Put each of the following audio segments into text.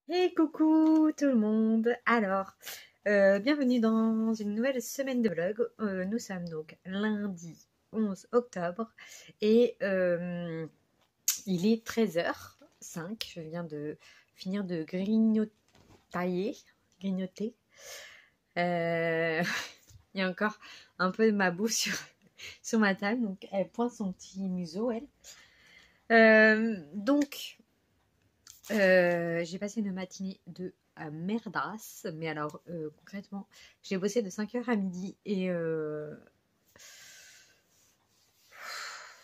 Et coucou tout le monde. Bienvenue dans une nouvelle semaine de vlog. Nous sommes donc lundi 11 octobre et il est 13h05. Je viens de finir de grignoter. Euh, il y a encore un peu de ma boue sur ma table, donc elle pointe son petit museau, elle. J'ai passé une matinée de merdasse, mais alors concrètement, j'ai bossé de 5h à midi et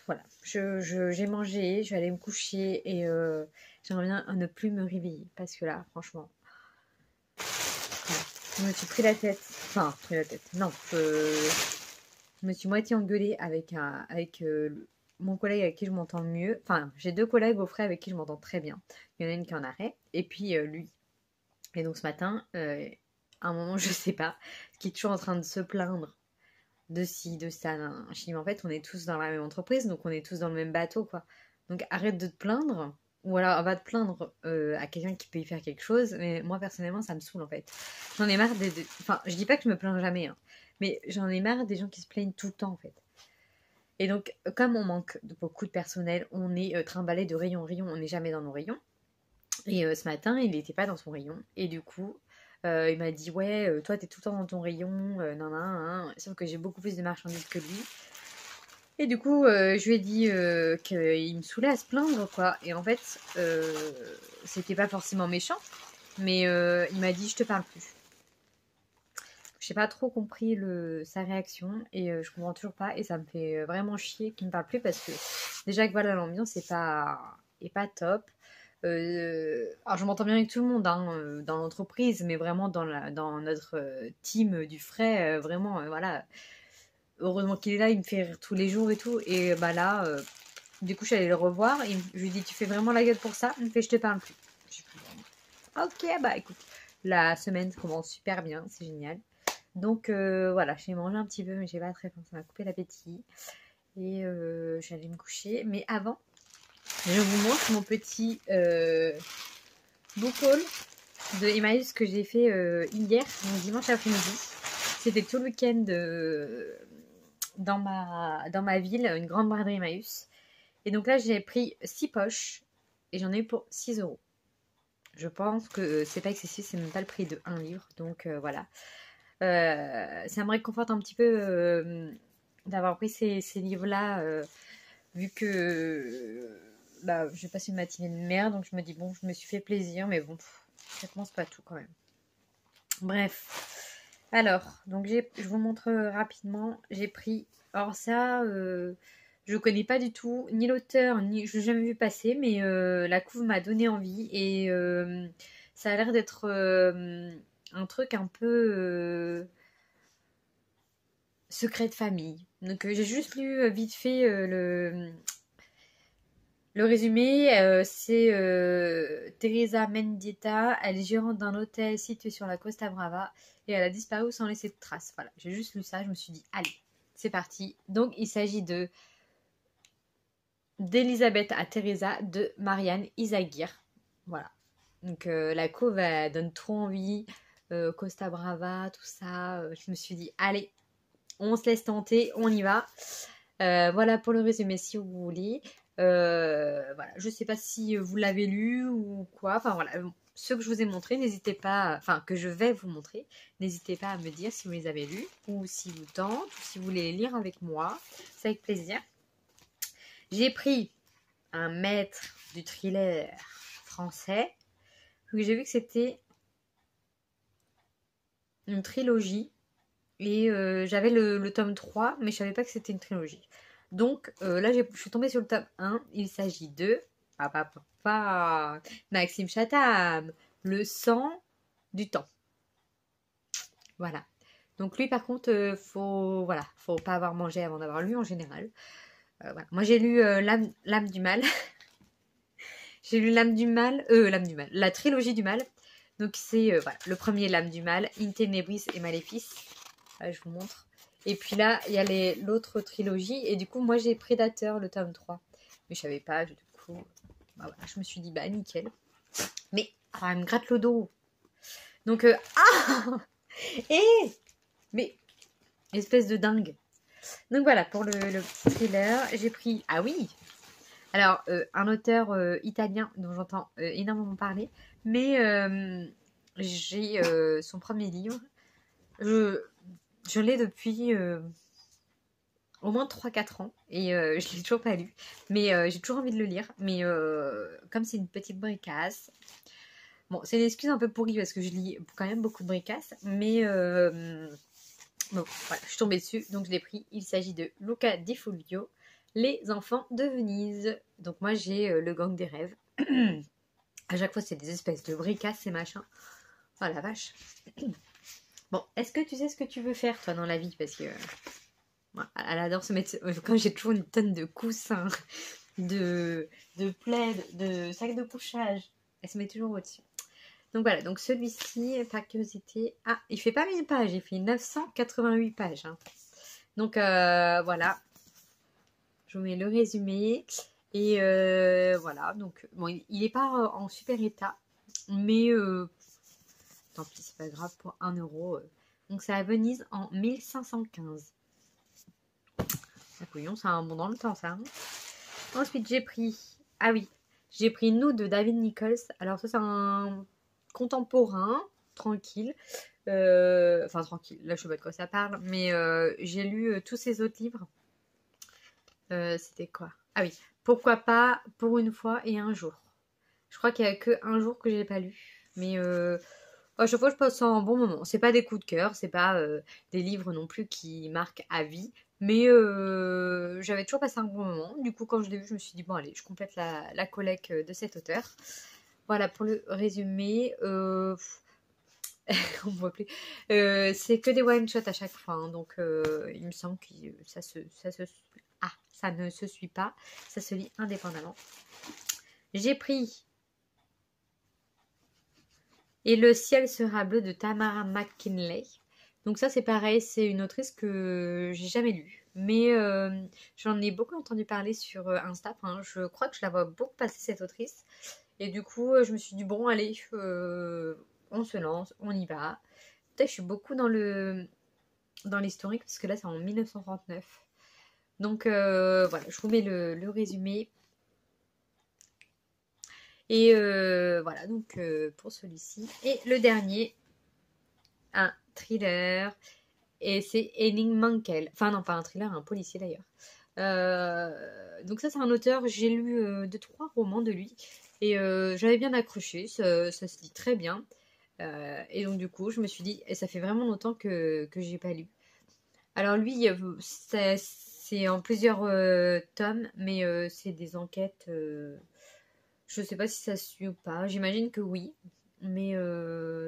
voilà, j'ai mangé, je vais aller me coucher et j'aimerais bien ne plus me réveiller parce que là, franchement, voilà, je me suis pris la tête, enfin, pris la tête, non, je me suis moitié engueulée avec mon collègue avec qui je m'entends le mieux. Enfin, j'ai deux collègues au frais avec qui je m'entends très bien. Il y en a une qui est en arrêt et puis lui. Et donc ce matin, à un moment, je sais pas, qui est toujours en train de se plaindre de ci, de ça. Je dis, mais en fait, on est tous dans la même entreprise, donc on est tous dans le même bateau, quoi. Donc arrête de te plaindre, ou alors va te plaindre à quelqu'un qui peut y faire quelque chose. Mais moi, personnellement, ça me saoule, en fait. J'en ai marre Enfin, je dis pas que je me plains jamais, hein, mais j'en ai marre des gens qui se plaignent tout le temps, en fait. Et donc, comme on manque de beaucoup de personnel, on est trimballé de rayon en rayon, on n'est jamais dans nos rayons. Et ce matin, il n'était pas dans son rayon. Et du coup, il m'a dit, ouais, toi, t'es tout le temps dans ton rayon, nan, nan, nan. Sauf que j'ai beaucoup plus de marchandises que lui. Et du coup, je lui ai dit qu'il me saoulait à se plaindre, quoi. Et en fait, c'était pas forcément méchant, mais il m'a dit, je te parle plus. J'ai pas trop compris sa réaction et je comprends toujours pas. Et ça me fait vraiment chier qu'il me parle plus parce que déjà que voilà, l'ambiance est pas top. Alors je m'entends bien avec tout le monde hein, dans l'entreprise, mais vraiment dans notre team du frais, vraiment, voilà. Heureusement qu'il est là, il me fait rire tous les jours et tout. Et bah là, du coup, je suis allée le revoir. Je lui dis, tu fais vraiment la gueule pour ça? Il me fait, je te parle plus. Je suis ok, bah écoute, la semaine commence super bien, c'est génial. Donc voilà, j'ai mangé un petit peu, mais j'ai pas très faim, ça m'a coupé l'appétit. Et j'allais me coucher. Mais avant, je vous montre mon petit book haul de Emmaüs que j'ai fait hier, donc dimanche après-midi. C'était tout le week-end dans ma ville, une grande braderie Emmaüs. Et donc là, j'ai pris 6 poches et j'en ai eu pour 6 €. Je pense que c'est pas excessif, c'est même pas le prix de 1 livre. Donc voilà. Ça me réconforte un petit peu d'avoir pris ces livres-là, vu que bah, j'ai passé une matinée de merde, donc je me dis, bon, je me suis fait plaisir, mais bon, ça commence pas tout quand même. Bref. Alors, donc je vous montre rapidement, j'ai pris, alors ça, je connais pas du tout, ni l'auteur, ni je l'ai jamais vu passer, mais la couve m'a donné envie et ça a l'air d'être un truc un peu secret de famille. Donc j'ai juste lu vite fait le résumé. C'est Teresa Mendieta, elle est gérante d'un hôtel situé sur la Costa Brava et elle a disparu sans laisser de traces. Voilà, j'ai juste lu ça, je me suis dit, allez, c'est parti. Donc il s'agit d'Elisabeth à Teresa de Marianne Izaguirre. Voilà. Donc la couve, elle donne trop envie. Costa Brava, tout ça. Je me suis dit, allez, on se laisse tenter, on y va. Voilà pour le résumé si vous voulez. Voilà, je sais pas si vous l'avez lu ou quoi. Enfin voilà, ceux que je vous ai montrés, n'hésitez pas, enfin que je vais vous montrer, n'hésitez pas à me dire si vous les avez lus ou si vous tentent ou si vous voulez les lire avec moi. C'est avec plaisir. J'ai pris un maître du thriller français. J'ai vu que c'était une trilogie. Et j'avais le tome 3, mais je savais pas que c'était une trilogie. Donc là, je suis tombée sur le tome 1. Il s'agit de Maxime Chatham, Le sang du temps. Voilà. Donc lui, par contre, faut pas avoir mangé avant d'avoir lu en général. Voilà. Moi, j'ai lu l'âme du mal. J'ai lu l'âme du mal, la trilogie du mal. Donc c'est voilà, le premier l'âme du mal, In Tenebris et Maléfice. Je vous montre. Et puis là, il y a l'autre trilogie. Et du coup, moi, j'ai Predator, le tome 3. Mais je savais pas, du coup. Bah voilà, je me suis dit, bah nickel. Mais Ah, elle me gratte le dos. Donc, et mais espèce de dingue. Donc voilà, pour le petit thriller, j'ai pris... Ah oui. Alors, un auteur italien dont j'entends énormément parler, mais j'ai son premier livre. Je l'ai depuis au moins 3-4 ans et je ne l'ai toujours pas lu. Mais j'ai toujours envie de le lire. Mais comme c'est une petite bricasse, bon, c'est une excuse un peu pourrie parce que je lis quand même beaucoup de bricasses. Mais bon, voilà, je suis tombée dessus, donc je l'ai pris. Il s'agit de Luca Di Fulvio, Les enfants de Venise. Donc moi j'ai le gang des rêves. À chaque fois c'est des espèces de bricasses et machin. Oh la vache. Bon, est-ce que tu sais ce que tu veux faire toi dans la vie? Parce que elle adore se mettre... Quand j'ai toujours une tonne de coussins, de plaids, de sacs de couchage, elle se met toujours au-dessus. Donc voilà, donc celui-ci, par curiosité... Ah, il fait pas 1000 pages, il fait 988 pages. Hein. Donc voilà, je vous mets le résumé. Et voilà, donc bon, il n'est pas en super état, mais tant pis, c'est pas grave pour 1 euro. Donc c'est à Venise en 1515. Ah, couillon, c'est un bon dans le temps ça. Hein. Ensuite j'ai pris, ah oui, j'ai pris Nous de David Nichols. Alors ça c'est un contemporain, tranquille. Enfin tranquille, là je sais pas de quoi ça parle, mais j'ai lu tous ses autres livres. C'était quoi? Ah oui, pourquoi pas Pour une fois et un jour. Je crois qu'il y a que un jour que j'ai pas lu, mais à chaque fois je passe un bon moment. C'est pas des coups de cœur, c'est pas des livres non plus qui marquent à vie, mais j'avais toujours passé un bon moment. Du coup quand je l'ai vu, je me suis dit bon allez, je complète la collecte de cet auteur. Voilà pour le résumé. On voit plus. C'est que des one shot à chaque fois, hein, donc il me semble que ça ne se suit pas, ça se lit indépendamment. J'ai pris Et le ciel sera bleu de Tamara McKinley. Donc ça c'est pareil, c'est une autrice que j'ai jamais lue, mais j'en ai beaucoup entendu parler sur Insta. Enfin, je crois que je la vois beaucoup passer cette autrice. Et du coup, je me suis dit, bon, allez, on se lance, on y va. Peut-être que je suis beaucoup dans l'historique, parce que là, c'est en 1939. Donc, voilà, je vous mets le résumé. Et voilà, donc pour celui-ci. Et le dernier, un thriller. Et c'est Henning Mankell. Enfin, non, pas un thriller, un policier d'ailleurs. Donc ça, c'est un auteur, j'ai lu 2-3 romans de lui. Et j'avais bien accroché, ça se lit très bien. Et donc du coup, je me suis dit, et ça fait vraiment longtemps que j'ai pas lu. Alors lui, c'est en plusieurs tomes, mais c'est des enquêtes. Je sais pas si ça se suit ou pas. J'imagine que oui, mais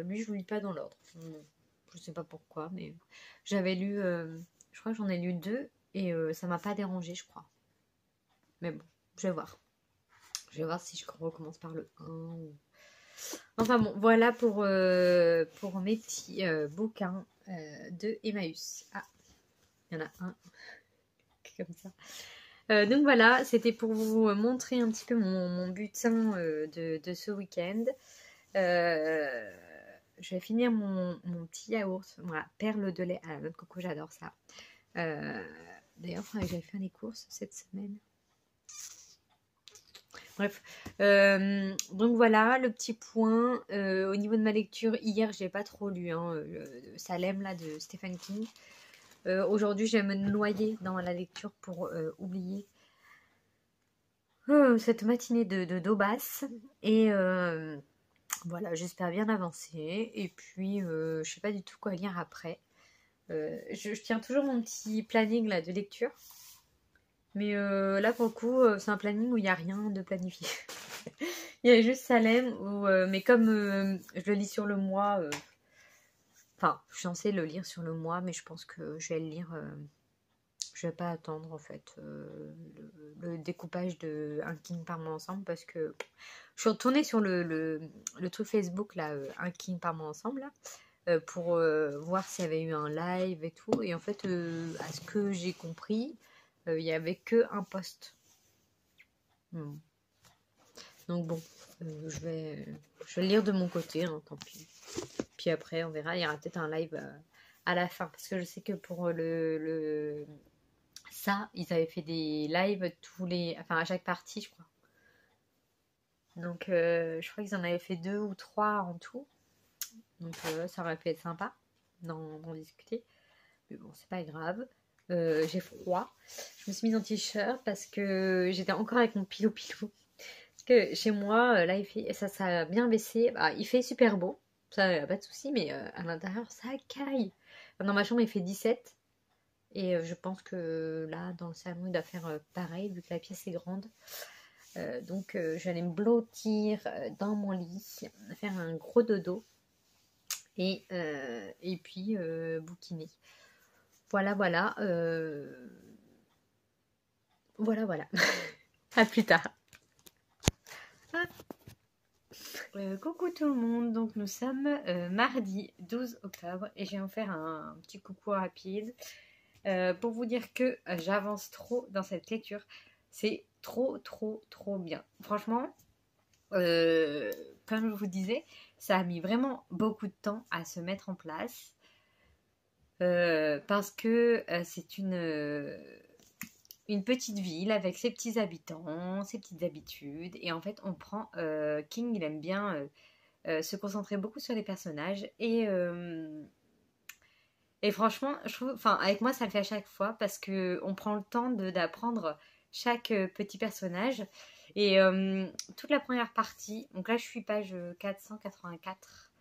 lui, je ne lis pas dans l'ordre. Je sais pas pourquoi, mais j'avais lu, je crois que j'en ai lu 2 et ça m'a pas dérangé, je crois. Mais bon, je vais voir. Je vais voir si je recommence par le 1 ou... Enfin bon, voilà pour mes petits bouquins de Emmaüs. Ah, il y en a un comme ça. Donc voilà, c'était pour vous montrer un petit peu mon butin de ce week-end. Je vais finir mon petit yaourt. Voilà, perle de lait à la noix de coco, j'adore ça. D'ailleurs, il faudrait que j'aille faire les courses cette semaine. Bref, donc voilà le petit point. Au niveau de ma lecture, hier j'ai pas trop lu Salem là de Stephen King. Aujourd'hui, je vais me noyer dans la lecture pour oublier cette matinée de d'Aubasse. Et voilà, j'espère bien avancer. Et puis, je sais pas du tout quoi lire après. Je tiens toujours mon petit planning là de lecture. Mais là, pour le coup, c'est un planning où il n'y a rien de planifié. Il y a juste Salem, mais comme je le lis sur le mois, enfin, je suis censée le lire sur le mois, mais je pense que je vais le lire. Je vais pas attendre en fait le découpage de Un King par mois ensemble parce que je suis retournée sur le truc Facebook là, Un King par mois ensemble là, pour voir s'il y avait eu un live et tout. Et en fait, à ce que j'ai compris, il n'y avait que un post. Donc bon, je vais le lire de mon côté, hein, tant pis. Puis après, on verra, il y aura peut-être un live à la fin. Parce que je sais que pour ça, ils avaient fait des lives à chaque partie, je crois. Donc, je crois qu'ils en avaient fait 2 ou 3 en tout. Donc, ça aurait pu être sympa d'en discuter. Mais bon, c'est pas grave. J'ai froid. Je me suis mise en t-shirt parce que j'étais encore avec mon pilou-pilou. Parce que chez moi, là, ça a bien baissé. Bah, il fait super beau. Ça, pas de souci. Mais à l'intérieur, ça caille. Dans ma chambre, il fait 17. Et je pense que là, dans le salon, il doit faire pareil, vu que la pièce est grande. Donc, je vais aller me blottir dans mon lit, faire un gros dodo. Et puis, bouquiner. Voilà. Voilà. À plus tard. Coucou tout le monde, donc nous sommes mardi 12 octobre et je vais vous faire un petit coucou rapide pour vous dire que j'avance trop dans cette lecture. C'est trop bien. Franchement, comme je vous disais, ça a mis vraiment beaucoup de temps à se mettre en place parce que c'est une petite ville avec ses petits habitants, ses petites habitudes. Et en fait, on prend... King, il aime bien se concentrer beaucoup sur les personnages. Et franchement, je trouve... Enfin, avec moi, ça le fait à chaque fois parce qu'on prend le temps d'apprendre chaque petit personnage. Et toute la première partie... Donc là, je suis page 484.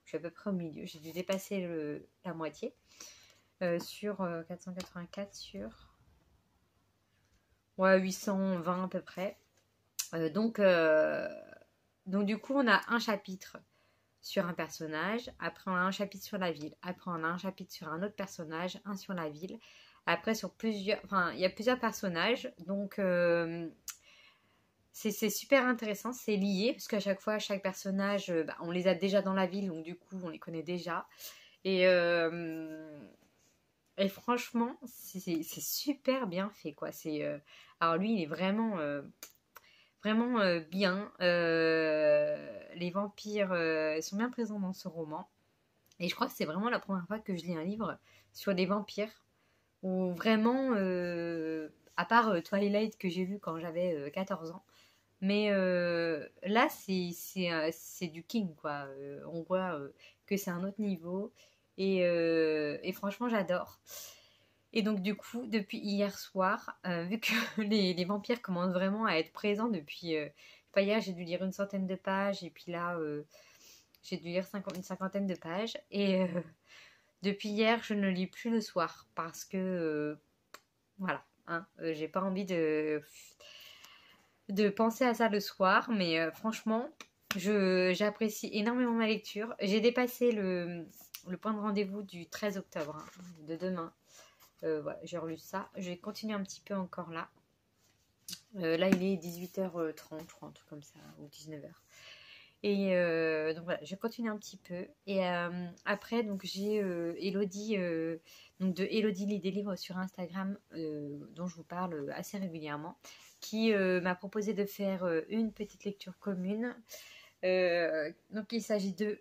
Je suis à peu près au milieu. J'ai dû dépasser la moitié. Sur 484 sur... Ouais, 820 à peu près. Donc du coup, on a un chapitre sur un personnage. Après, on a un chapitre sur la ville. Après, on a un chapitre sur un autre personnage, un sur la ville. Après, sur plusieurs... Enfin, il y a plusieurs personnages. Donc, c'est super intéressant. C'est lié, parce qu'à chaque fois, chaque personnage, on les a déjà dans la ville. Donc, du coup, on les connaît déjà. Et franchement, c'est super bien fait, quoi. Alors lui, il est vraiment bien. Les vampires sont bien présents dans ce roman. Et je crois que c'est vraiment la première fois que je lis un livre sur des vampires. Où vraiment, à part Twilight que j'ai lu quand j'avais 14 ans. Mais là, c'est du King, quoi. On voit que c'est un autre niveau. Et franchement, j'adore. Et donc, du coup, depuis hier soir, vu que les vampires commencent vraiment à être présents depuis... je sais pas, hier, j'ai dû lire une centaine de pages. Et puis là, j'ai dû lire une cinquantaine de pages. Et depuis hier, je ne lis plus le soir. Parce que... voilà. Hein, j'ai pas envie de penser à ça le soir. Mais franchement, j'apprécie énormément ma lecture. J'ai dépassé le point de rendez-vous du 13 octobre, hein, de demain. Voilà, j'ai relu ça. Je vais continuer un petit peu encore là. Là, il est 18h30, je crois, un truc comme ça, ou 19h. Et donc voilà, je continue un petit peu. Et après, donc j'ai Elodie, donc de Elodie lit des livres sur Instagram, dont je vous parle assez régulièrement, qui m'a proposé de faire une petite lecture commune. Donc il s'agit de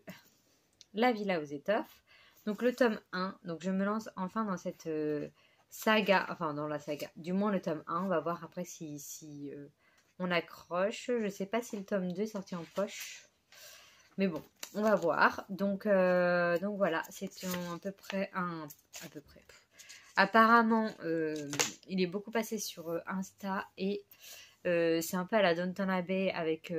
La Villa aux Étoffes. Donc le tome 1, donc je me lance enfin dans cette saga, enfin dans la saga, du moins le tome 1, on va voir après si on accroche. Je sais pas si le tome 2 est sorti en poche, mais bon, on va voir. Donc voilà, c'est à peu près apparemment, il est beaucoup passé sur Insta et c'est un peu à la Downton Abbey avec...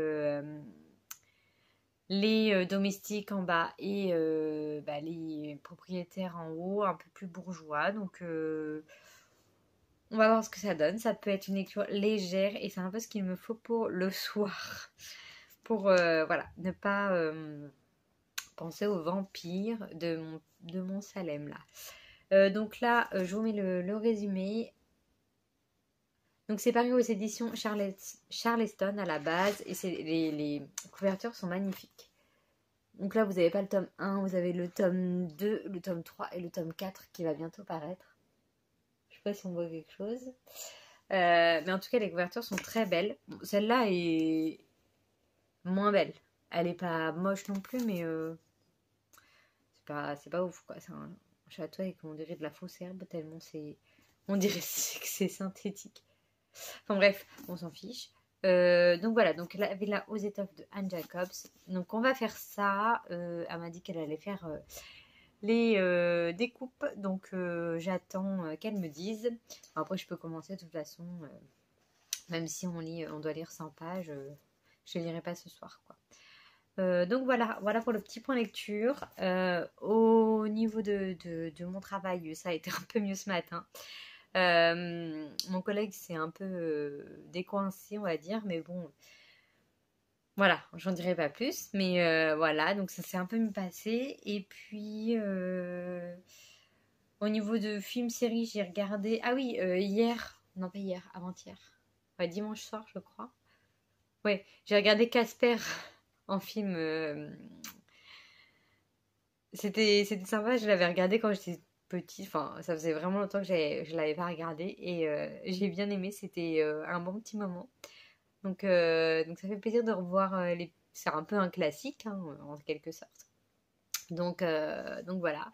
les domestiques en bas et les propriétaires en haut, un peu plus bourgeois. Donc on va voir ce que ça donne. Ça peut être une lecture légère et c'est un peu ce qu'il me faut pour le soir. Pour voilà, ne pas penser aux vampires de mon Salem là. Donc là, je vous mets le résumé. Donc c'est paru aux éditions Charleston à la base et les couvertures sont magnifiques. Donc là vous n'avez pas le tome 1, vous avez le tome 2, le tome 3 et le tome 4 qui va bientôt paraître. Je sais pas si on voit quelque chose. Mais en tout cas les couvertures sont très belles. Bon, celle-là est moins belle. Elle est pas moche non plus, mais c'est pas ouf, quoi. C'est un château avec, on dirait, de la fausse herbe, tellement c'est... On dirait que c'est synthétique. Enfin bref, on s'en fiche. Donc voilà, donc la villa aux étoffes de Anne Jacobs. Donc on va faire ça. Elle m'a dit qu'elle allait faire les découpes. Donc j'attends qu'elle me dise. Après je peux commencer de toute façon. Même si on doit lire 100 pages, je ne lirai pas ce soir, quoi. Donc voilà pour le petit point lecture. Au niveau de mon travail, ça a été un peu mieux ce matin. Mon collègue s'est un peu décoincé, on va dire, mais bon, voilà, j'en dirai pas plus, mais voilà, donc ça s'est un peu mieux passé. Et puis, au niveau de films, séries, j'ai regardé, ah oui, hier, non pas hier, avant-hier, ouais, dimanche soir, je crois. Ouais, j'ai regardé Casper en film. C'était sympa, je l'avais regardé quand j'étais petite, enfin ça faisait vraiment longtemps que je l'avais pas regardé et j'ai bien aimé, c'était un bon petit moment. Donc ça fait plaisir de revoir les... C'est un peu un classique hein, en quelque sorte. Donc voilà.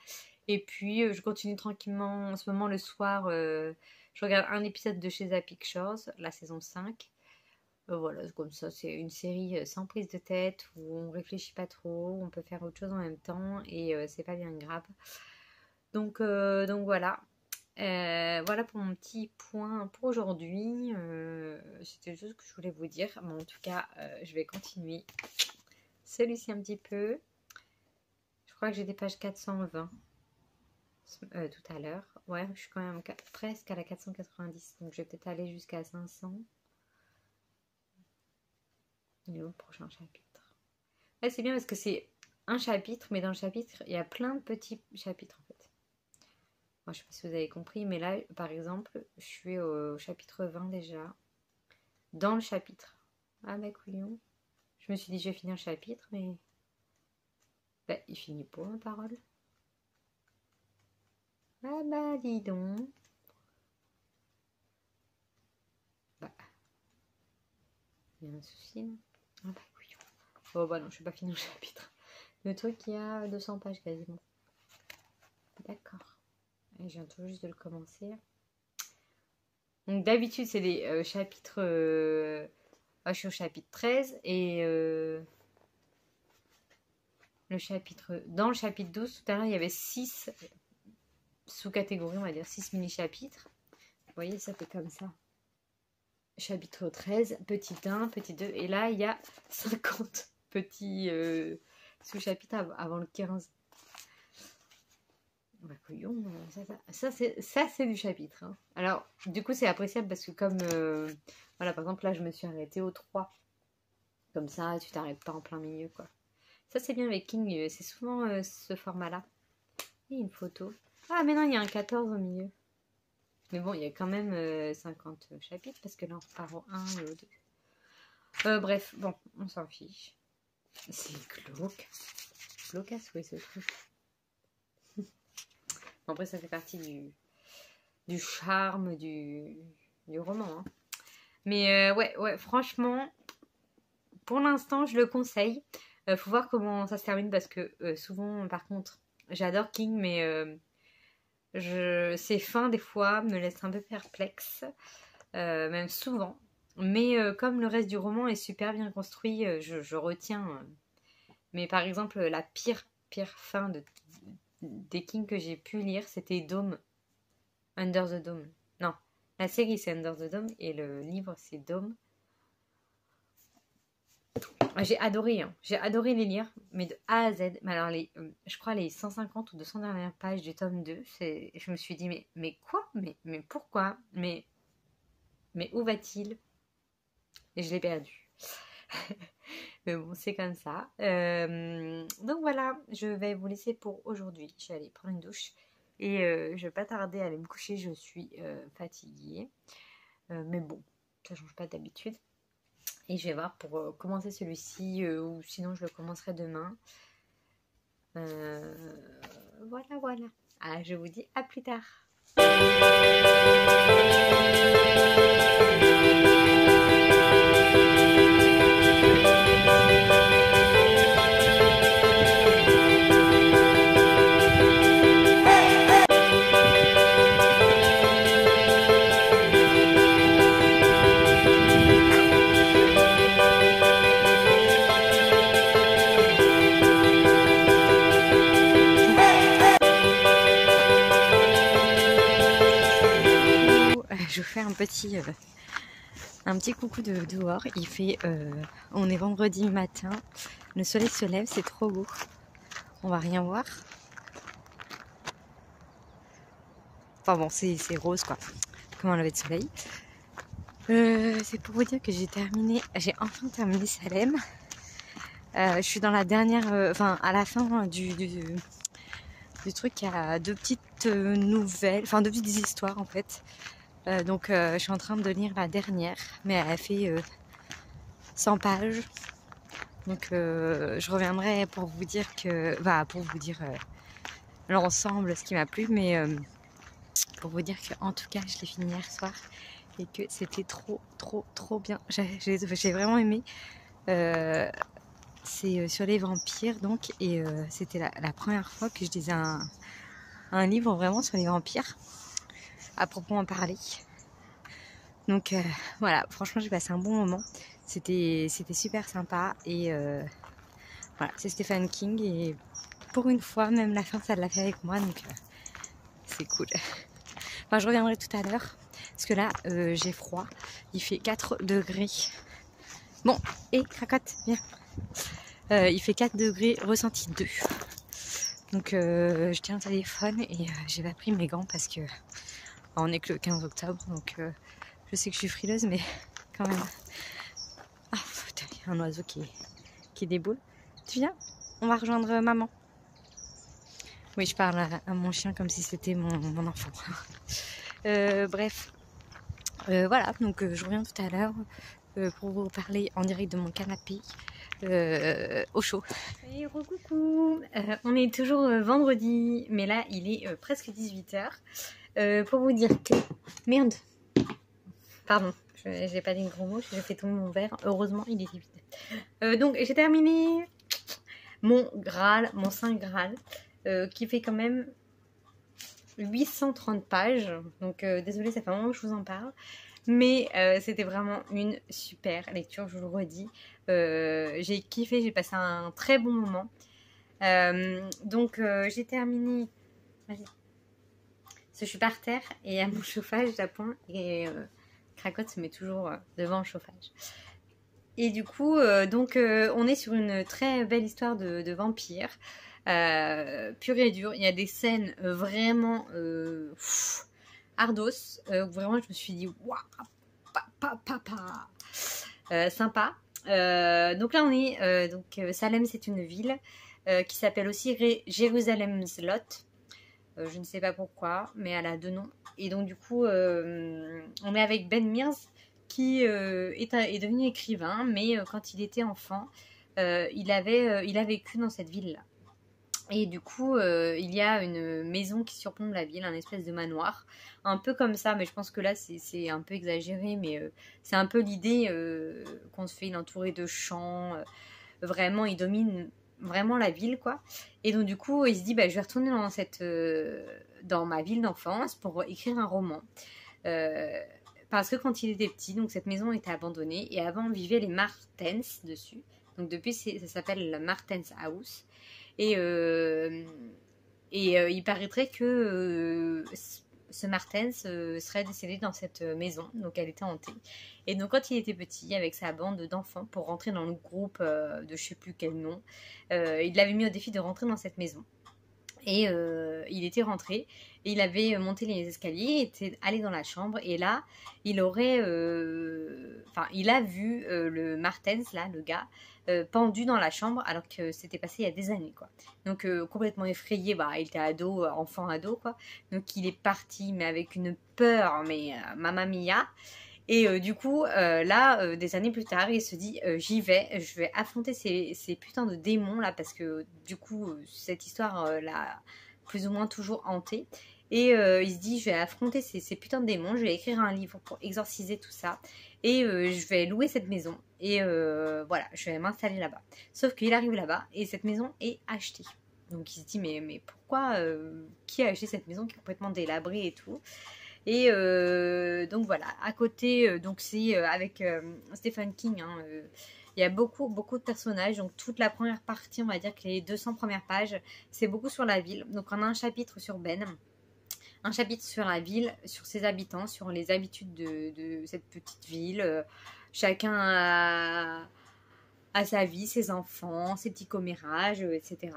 Et puis je continue tranquillement en ce moment le soir, je regarde un épisode de chez A Pictures, la saison 5. Voilà, comme ça, c'est une série sans prise de tête où on réfléchit pas trop, on peut faire autre chose en même temps et c'est pas bien grave. Donc voilà. Voilà pour mon petit point pour aujourd'hui. C'était juste ce que je voulais vous dire. Mais en tout cas, je vais continuer celui-ci un petit peu. Je crois que j'ai des pages 420 tout à l'heure. Ouais, je suis quand même presque à la 490. Donc je vais peut-être aller jusqu'à 500. Il est où le prochain chapitre? Ouais, c'est bien parce que c'est un chapitre, mais dans le chapitre, il y a plein de petits chapitres en fait. Moi, je sais pas si vous avez compris, mais là, par exemple, je suis au chapitre 20 déjà. Dans le chapitre. Ah bah couillon. Je me suis dit, je vais finir le chapitre, mais... Bah, il finit pas, ma parole. Ah bah, dis donc. Bah... Il y a un souci, non? Ah bah couillon. Oh bah non, je vais pas finir le chapitre. Le truc, il y a 200 pages quasiment. D'accord. Et je viens tout juste de le commencer. Donc d'habitude, c'est des chapitres... je suis au chapitre 13 et dans le chapitre 12, tout à l'heure, il y avait 6 sous-catégories, on va dire 6 mini-chapitres. Vous voyez, ça fait comme ça. Chapitre 13, petit 1, petit 2. Et là, il y a 50 petits sous-chapitres avant le 15. Bah, couillon, ça c'est du chapitre. Hein. Alors, du coup, c'est appréciable parce que comme... voilà, par exemple, là, je me suis arrêtée au 3. Comme ça, tu t'arrêtes pas en plein milieu, quoi. Ça, c'est bien avec King. C'est souvent ce format-là. Il y a une photo. Ah, mais non, il y a un 14 au milieu. Mais bon, il y a quand même 50 chapitres parce que là, on repart au 1 et au 2. Bref, bon, on s'en fiche. C'est glauque. Glauque à souhait, ce truc. Bon, après, ça fait partie du charme du roman. Hein. Mais ouais, franchement, pour l'instant, je le conseille. Faut voir comment ça se termine parce que souvent, par contre, j'adore King, mais ses fins, des fois, me laissent un peu perplexe, même souvent. Mais comme le reste du roman est super bien construit, je retiens. Mais par exemple, la pire fin des King que j'ai pu lire, c'était Dome. Under the Dome. Non, la série c'est Under the Dome et le livre c'est Dome. J'ai adoré, hein. J'ai adoré les lire, mais de A à Z. Mais alors, je crois les 150 ou 200 dernières pages du tome 2, je me suis dit, mais quoi mais pourquoi mais où va-t-il? Et je l'ai perdu. Mais bon, c'est comme ça. Donc voilà, je vais vous laisser pour aujourd'hui. Je vais aller prendre une douche. Et je vais pas tarder à aller me coucher, je suis fatiguée. Mais bon, ça change pas d'habitude. Et je vais voir pour commencer celui-ci, ou sinon je le commencerai demain. Voilà. Ah, je vous dis à plus tard. un petit coucou de dehors. Il fait, on est vendredi matin, le soleil se lève, c'est trop beau. On va rien voir. Enfin bon, c'est rose quoi, comme un lever de soleil. C'est pour vous dire que j'ai enfin terminé Salem. Je suis dans la dernière, à la fin du truc. Il y a deux petites nouvelles, deux petites histoires en fait. Donc je suis en train de lire la dernière, mais elle fait 100 pages. Donc je reviendrai pour vous dire l'ensemble, ce qui m'a plu, mais pour vous dire qu'en tout cas je l'ai fini hier soir et que c'était trop bien. J'ai vraiment aimé. C'est sur les vampires donc, et c'était la première fois que je lisais un livre vraiment sur les vampires à proprement parler. Donc voilà, franchement j'ai passé un bon moment. C'était super sympa et voilà, c'est Stephen King et pour une fois même la fin ça l'a fait avec moi, donc c'est cool. Enfin, je reviendrai tout à l'heure parce que là j'ai froid, il fait 4 degrés. Bon, et cracotte, viens. Il fait 4 degrés, ressenti 2. Donc je tiens le téléphone et j'ai pas pris mes gants parce que on est que le 15 octobre, donc je sais que je suis frileuse, mais quand même. Ah, putain, il y a un oiseau qui déboule. Tu viens? On va rejoindre maman. Oui, je parle à mon chien comme si c'était mon enfant. Bref, voilà, donc je reviens tout à l'heure pour vous parler en direct de mon canapé au chaud. Et recoucou, on est toujours vendredi, mais là il est presque 18h. Pour vous dire que... Merde. Pardon, j'ai pas dit gros mot, j'ai fait tomber mon verre. Heureusement, il était vide. Donc j'ai terminé mon Graal, mon Saint Graal, qui fait quand même 830 pages. Donc désolée, ça fait un moment que je vous en parle. Mais c'était vraiment une super lecture, je vous le redis. J'ai kiffé, j'ai passé un très bon moment. Donc j'ai terminé. Vas-y. Je suis par terre et à mon chauffage j'appointe et Cracotte se met toujours devant le chauffage. Et du coup, on est sur une très belle histoire de vampires. Pur et dur. Il y a des scènes vraiment ardos. Vraiment, je me suis dit, waouh, sympa. Donc là, on est. Salem, c'est une ville qui s'appelle aussi Jérusalem-Lot. Je ne sais pas pourquoi, mais elle a 2 noms. Et donc, du coup, on est avec Ben Mears, qui est devenu écrivain, mais quand il était enfant, il a vécu dans cette ville-là. Et du coup, il y a une maison qui surplombe la ville, un espèce de manoir, un peu comme ça, mais je pense que là, c'est un peu exagéré, mais c'est un peu l'idée qu'on se fait, il est entouré de champs, vraiment, il domine vraiment la ville, quoi. Et donc, du coup, il se dit, je vais retourner dans ma ville d'enfance pour écrire un roman. Parce que quand il était petit, donc cette maison était abandonnée, et avant, vivaient les Martens dessus. Donc, depuis, ça s'appelle la Martens House. Et il paraîtrait que ce Martens serait décédé dans cette maison, donc elle était hantée. Et donc quand il était petit, avec sa bande d'enfants, pour rentrer dans le groupe de je sais plus quel nom, il l'avait mis au défi de rentrer dans cette maison. Et il était rentré, et il avait monté les escaliers, était allé dans la chambre, et là, il a vu le Martens, là, le gars, pendu dans la chambre, alors que c'était passé il y a des années, quoi. Donc complètement effrayé, il était ado, enfant ado, quoi. Donc il est parti, mais avec une peur, mais mamma mia. Et du coup, des années plus tard, il se dit j'y vais, je vais affronter ces putains de démons là, parce que du coup, cette histoire l'a plus ou moins toujours hanté. Et il se dit je vais affronter ces putains de démons, je vais écrire un livre pour exorciser tout ça. Et je vais louer cette maison. Et voilà, je vais m'installer là-bas. Sauf qu'il arrive là-bas et cette maison est achetée. Donc il se dit mais pourquoi qui a acheté cette maison qui est complètement délabrée et tout. Et donc voilà, à côté, donc c'est avec Stephen King, hein, il y a beaucoup de personnages. Donc toute la première partie, on va dire que les 200 premières pages, c'est beaucoup sur la ville. Donc on a un chapitre sur Ben, un chapitre sur la ville, sur ses habitants, sur les habitudes de cette petite ville. Chacun a sa vie, ses enfants, ses petits commérages, etc.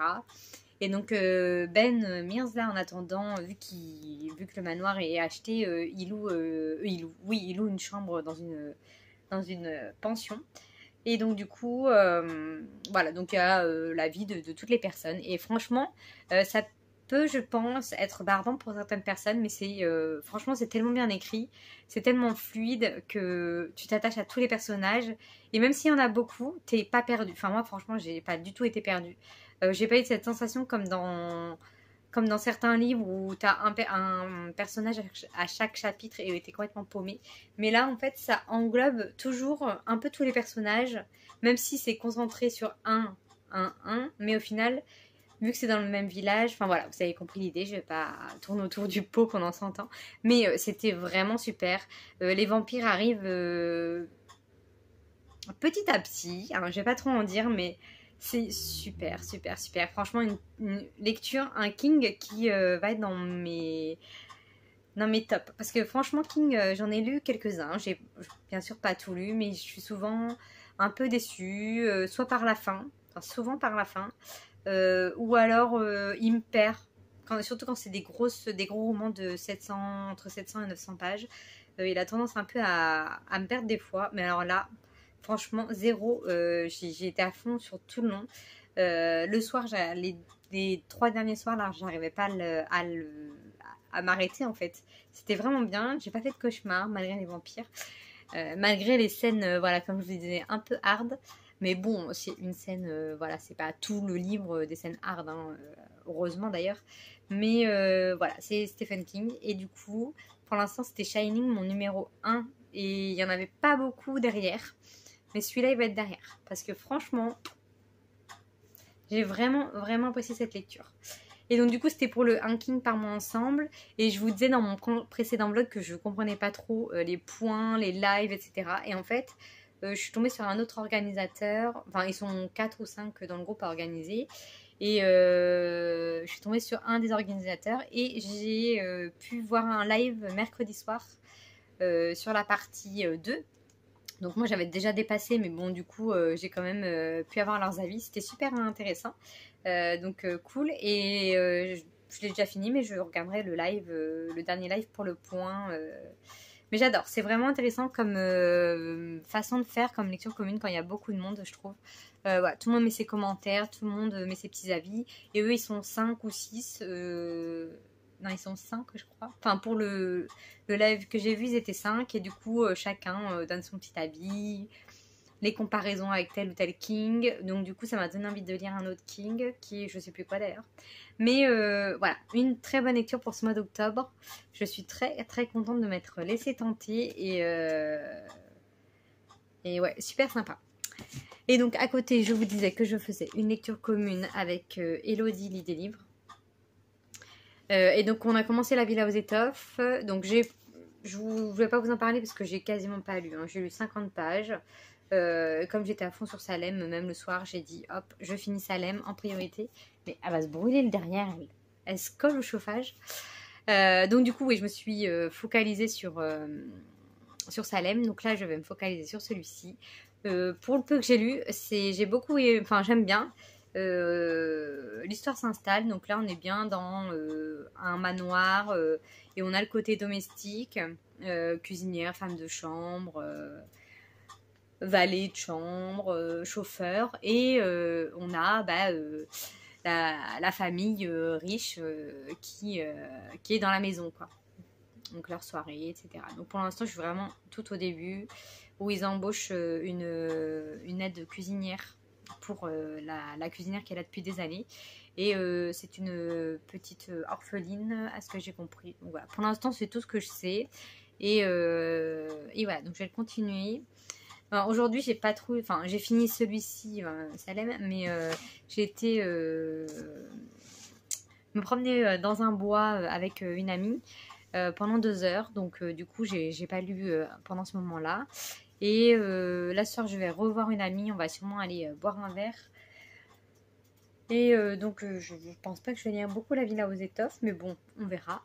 Et donc Ben Mears, là, en attendant, vu que le manoir est acheté, il loue une chambre dans une pension. Et donc du coup, voilà, donc il y a la vie de toutes les personnes. Et franchement, ça peut, je pense, être barbant pour certaines personnes, mais franchement, c'est tellement bien écrit, c'est tellement fluide que tu t'attaches à tous les personnages. Et même s'il y en a beaucoup, t'es pas perdu. Enfin moi, franchement, j'ai pas du tout été perdue. J'ai pas eu cette sensation comme dans certains livres où tu as un personnage à chaque chapitre et tu es complètement paumé. Mais là, en fait, ça englobe toujours un peu tous les personnages, même si c'est concentré sur un. Mais au final, vu que c'est dans le même village, enfin voilà, vous avez compris l'idée, je vais pas tourner autour du pot pendant 100 ans. Mais c'était vraiment super. Les vampires arrivent petit à petit, alors je vais pas trop en dire, mais c'est super, super, super. Franchement, une lecture, un King qui va être dans mes tops. Parce que franchement, King, j'en ai lu quelques-uns. J'ai bien sûr pas tout lu, mais je suis souvent un peu déçue, soit par la fin, enfin souvent par la fin, ou alors il me perd. Surtout quand c'est des gros romans de 700, entre 700 et 900 pages. Il a tendance un peu à me perdre des fois. Mais alors là, franchement, zéro. J'ai été à fond sur tout le long. Le soir, les 3 derniers soirs, là, j'arrivais pas à m'arrêter en fait. C'était vraiment bien. J'ai pas fait de cauchemar malgré les vampires. Malgré les scènes, voilà, comme je vous disais, un peu hard. Mais bon, c'est une scène, voilà, c'est pas tout le livre des scènes hard, hein, heureusement d'ailleurs. Mais voilà, c'est Stephen King. Et du coup, pour l'instant, c'était Shining, mon numéro 1. Et il y en avait pas beaucoup derrière. Mais celui-là, il va être derrière. Parce que franchement, j'ai vraiment, vraiment apprécié cette lecture. Et donc, du coup, c'était pour un King par mois ensemble. Et je vous disais dans mon précédent vlog que je comprenais pas trop les points, les lives, etc. Et en fait, je suis tombée sur un autre organisateur. Enfin, ils sont 4 ou 5 dans le groupe à organiser. Et je suis tombée sur un des organisateurs. Et j'ai pu voir un live mercredi soir sur la partie 2. Donc moi j'avais déjà dépassé, mais bon du coup j'ai quand même pu avoir leurs avis. C'était super intéressant, donc cool. Et je l'ai déjà fini, mais je regarderai le dernier live pour le point. Mais j'adore, c'est vraiment intéressant comme façon de faire, comme lecture commune quand il y a beaucoup de monde, je trouve. Voilà, tout le monde met ses commentaires, tout le monde met ses petits avis. Et eux ils sont 5 ou 6. Non, ils sont 5, je crois. Enfin, pour le live que j'ai vu, ils étaient 5. Et du coup, chacun donne son petit avis, les comparaisons avec tel ou tel King. Donc, du coup, ça m'a donné envie de lire un autre King, qui est, je sais plus quoi d'ailleurs. Mais voilà, une très bonne lecture pour ce mois d'octobre. Je suis très, très contente de m'être laissée tenter. Et ouais, super sympa. Et donc, à côté, je vous disais que je faisais une lecture commune avec Elodie, lit des livres. Et donc on a commencé La Villa aux Étoffes. Donc je ne vais pas vous en parler parce que j'ai quasiment pas lu, hein. J'ai lu 50 pages. Comme j'étais à fond sur Salem, même le soir, j'ai dit hop, je finis Salem en priorité. Mais elle va se brûler le derrière, elle se colle au chauffage. Donc du coup, oui, je me suis focalisée sur Salem. Donc là, je vais me focaliser sur celui-ci. Pour le peu que j'ai lu, j'aime bien. L'histoire s'installe, donc là on est bien dans un manoir et on a le côté domestique, cuisinière, femme de chambre, valet de chambre, chauffeur, et on a la famille riche qui est dans la maison, quoi. Donc leur soirée, etc. Donc pour l'instant je suis vraiment tout au début où ils embauchent une aide cuisinière pour la cuisinière qu'elle a depuis des années. Et c'est une petite orpheline, à ce que j'ai compris. Donc voilà, pour l'instant, c'est tout ce que je sais. Et voilà, donc je vais le continuer. Aujourd'hui, j'ai pas trop... Enfin, j'ai fini celui-ci, Salem, mais j'ai été me promener dans un bois avec une amie pendant 2 heures. Donc, du coup, j'ai pas lu pendant ce moment-là. Et là, ce soir, je vais revoir une amie. On va sûrement aller boire un verre. Et donc, je pense pas que je vais lire beaucoup La Villa aux Étoffes. Mais bon, on verra.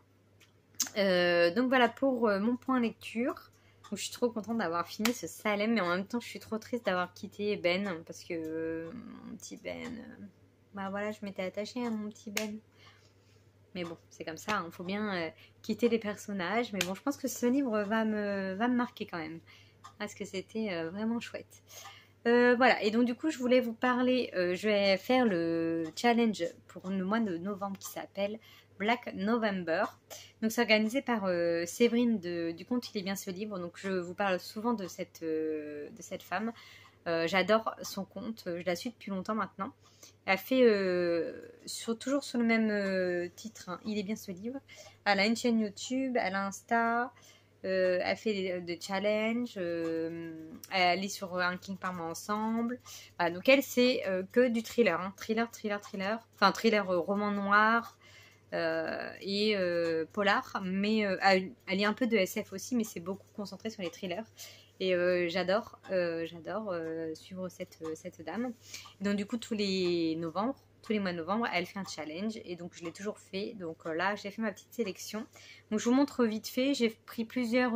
Donc voilà pour mon point lecture. Donc, je suis trop contente d'avoir fini ce Salem, mais en même temps je suis trop triste d'avoir quitté Ben, parce que mon petit Ben, bah voilà, je m'étais attachée à mon petit Ben. Mais bon, c'est comme ça, il faut bien quitter les personnages. Mais bon, je pense que ce livre va me marquer quand même, parce que c'était vraiment chouette. Voilà, et donc du coup je voulais vous parler, je vais faire le challenge pour le mois de novembre qui s'appelle Black November. Donc c'est organisé par Séverine du compte Il est bien ce livre. Donc je vous parle souvent de cette femme. J'adore son compte, je la suis depuis longtemps maintenant. Elle fait toujours sur le même titre, hein, Il est bien ce livre. Elle a une chaîne YouTube, elle a Insta. Elle fait des challenges, elle est sur un King par mois ensemble. Voilà, donc elle, c'est que du thriller, hein. Thriller. Enfin, thriller roman noir et polar. Mais elle est un peu de SF aussi, mais c'est beaucoup concentré sur les thrillers. Et j'adore suivre cette dame. Et donc du coup, tous les mois de novembre, elle fait un challenge et donc je l'ai toujours fait. Donc là, j'ai fait ma petite sélection. Donc je vous montre vite fait. J'ai pris plusieurs.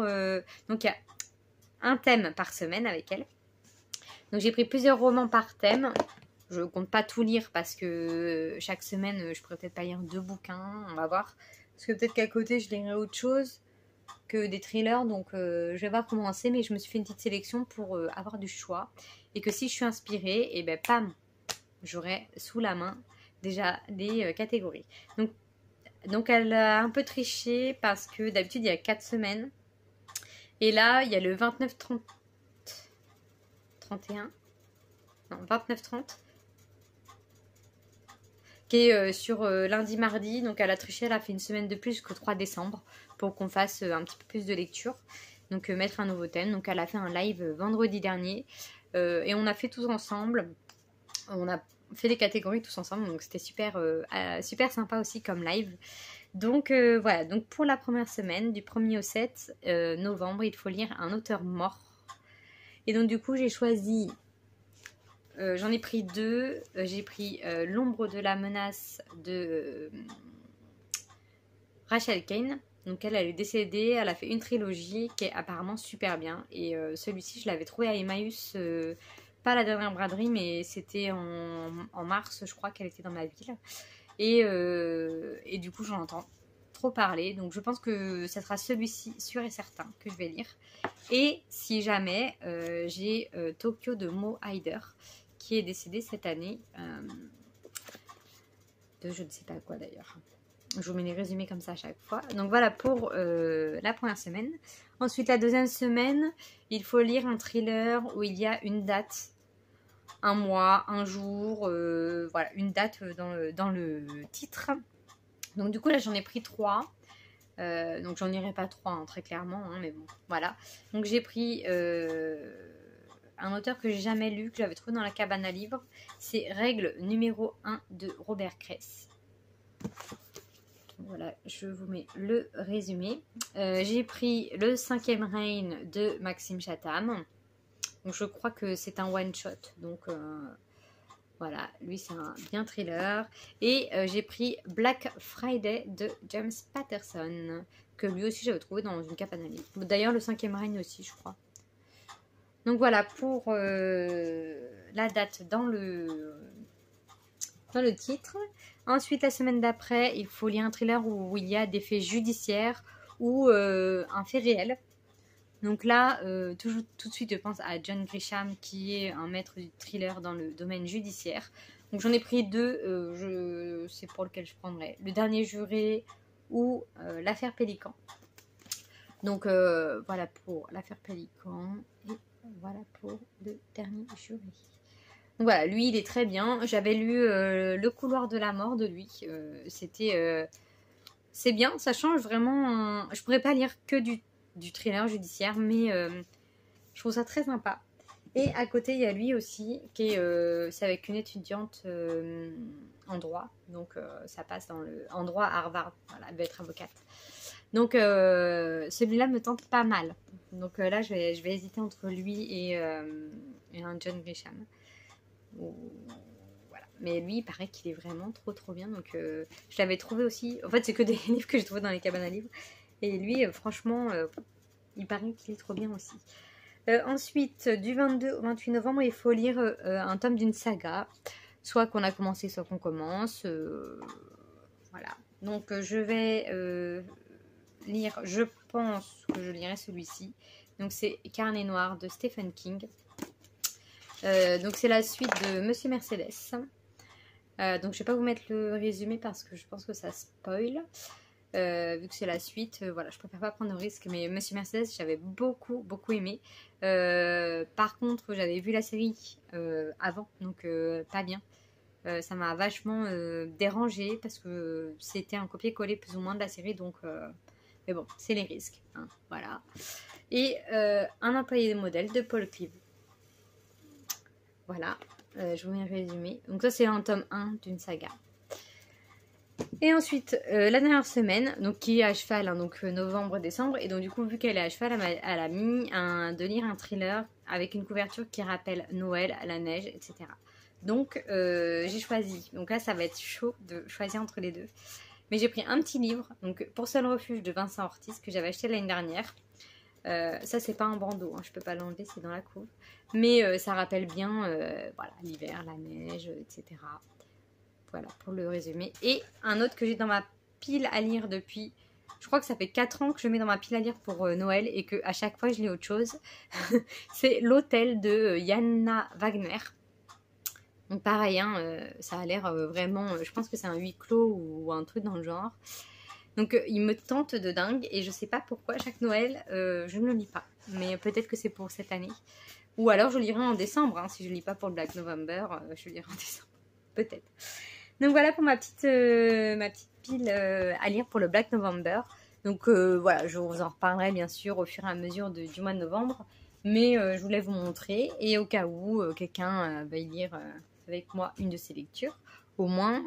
Donc il y a un thème par semaine avec elle. Donc j'ai pris plusieurs romans par thème. Je compte pas tout lire parce que chaque semaine, je pourrais peut-être pas lire 2 bouquins. On va voir. Parce que peut-être qu'à côté, je lirai autre chose que des thrillers. Donc je vais pas commencer, mais je me suis fait une petite sélection pour avoir du choix. Et que si je suis inspirée, et ben pam, j'aurai sous la main déjà des catégories. Donc elle a un peu triché parce que d'habitude il y a 4 semaines. Et là il y a le 29-30... 31 non, 29-30 qui est sur lundi, mardi. Donc elle a triché, elle a fait une semaine de plus jusqu'au 3 décembre pour qu'on fasse un petit peu plus de lecture. Donc mettre un nouveau thème. Donc elle a fait un live vendredi dernier. Et on a fait tous ensemble. On a fait les catégories tous ensemble. Donc c'était super sympa aussi comme live. Donc voilà, donc pour la première semaine, du 1er au 7 novembre, il faut lire un auteur mort. Et donc du coup j'ai choisi, j'en ai pris 2. J'ai pris L'ombre de la menace de Rachel Caine. Donc elle est décédée, elle a fait une trilogie qui est apparemment super bien. Et celui-ci je l'avais trouvé à Emmaüs, pas la dernière braderie, mais c'était en mars, je crois qu'elle était dans ma ville. Et du coup j'en entends trop parler, donc je pense que ça sera celui-ci sûr et certain que je vais lire. Et si jamais j'ai Tokyo de Mo Heider qui est décédé cette année de je ne sais pas quoi d'ailleurs. Je vous mets les résumés comme ça à chaque fois. Donc voilà pour la première semaine. Ensuite la deuxième semaine, il faut lire un thriller où il y a une date, un mois, un jour, voilà, une date dans le titre. Donc du coup là j'en ai pris 3. Donc j'en irai pas 3 hein, très clairement, hein, mais bon, voilà. Donc j'ai pris un auteur que j'ai jamais lu, que j'avais trouvé dans la cabane à livres. C'est Règle numéro 1 de Robert Kress. Donc, voilà, je vous mets le résumé. J'ai pris Le 5e règne de Maxime Chatham. Donc je crois que c'est un one shot. Donc voilà, lui c'est un bien thriller. Et j'ai pris Black Friday de James Patterson, que lui aussi j'avais trouvé dans une cabane à livres. D'ailleurs le 5e règne aussi je crois. Donc voilà pour la date dans le titre. Ensuite la semaine d'après il faut lire un thriller où il y a des faits judiciaires ou un fait réel. Donc là, tout de suite, je pense à John Grisham, qui est un maître du thriller dans le domaine judiciaire. Donc j'en ai pris 2, je sais pour lequel je prendrai. Le dernier juré ou l'affaire Pélican. Donc voilà pour l'affaire Pélican et voilà pour le dernier juré. Donc voilà, lui il est très bien. J'avais lu Le couloir de la mort de lui. C'est bien, ça change vraiment. Je pourrais pas lire que du thriller judiciaire, mais je trouve ça très sympa. Et à côté il y a lui aussi qui est c'est avec une étudiante en droit, donc ça passe en droit à Harvard. Voilà, elle va être avocate. Donc celui-là me tente pas mal. Donc là je vais hésiter entre lui et un John Grisham. Voilà. Mais lui il paraît qu'il est vraiment trop bien. Donc je l'avais trouvé aussi. En fait c'est que des livres que j'ai trouvé dans les cabanes à livres. Et lui, franchement, il paraît qu'il est trop bien aussi. Ensuite, du 22 au 28 novembre, il faut lire un tome d'une saga. Soit qu'on a commencé, soit qu'on commence. Voilà. Donc, je vais lire, je pense que je lirai celui-ci. Donc, c'est Carnet noir de Stephen King. Donc, c'est la suite de Monsieur Mercedes. Donc, je vais pas vous mettre le résumé parce que je pense que ça spoil. Vu que c'est la suite, voilà, je préfère pas prendre de risque. Mais Monsieur Mercedes, j'avais beaucoup aimé. Par contre, j'avais vu la série avant, donc pas bien. Ça m'a vachement dérangé parce que c'était un copier-coller plus ou moins de la série, donc mais bon, c'est les risques, hein, voilà. Et un employé de modèle de Paul Clive. Voilà, je vous mets un résumé. Donc ça c'est un tome 1 d'une saga. Et ensuite, la dernière semaine, donc qui est à cheval, hein, donc novembre-décembre, et donc du coup, vu qu'elle est à cheval, elle a mis de lire un thriller avec une couverture qui rappelle Noël, la neige, etc. Donc, j'ai choisi. Donc là, ça va être chaud de choisir entre les deux. Mais j'ai pris un petit livre, donc Pour seul refuge de Vincent Ortiz, que j'avais acheté l'année dernière. Ça, c'est pas un bandeau, hein, je peux pas l'enlever, c'est dans la couve. Mais ça rappelle bien voilà, l'hiver, la neige, etc. Voilà, pour le résumé. Et un autre que j'ai dans ma pile à lire depuis... Je crois que ça fait 4 ans que je mets dans ma pile à lire pour Noël et qu'à chaque fois, je lis autre chose. C'est L'Hôtel de Jana Wagner. Donc pareil, hein, ça a l'air vraiment... je pense que c'est un huis clos ou un truc dans le genre. Donc il me tente de dingue et je sais pas pourquoi chaque Noël, je ne le lis pas. Mais peut-être que c'est pour cette année. Ou alors je lirai en décembre. Hein, si je ne lis pas pour le Black November, je lirai en décembre. Peut-être. Donc voilà pour ma petite pile à lire pour le Black November. Donc voilà, je vous en reparlerai bien sûr au fur et à mesure du mois de novembre. Mais je voulais vous montrer. Et au cas où quelqu'un veuille lire avec moi une de ces lectures, au moins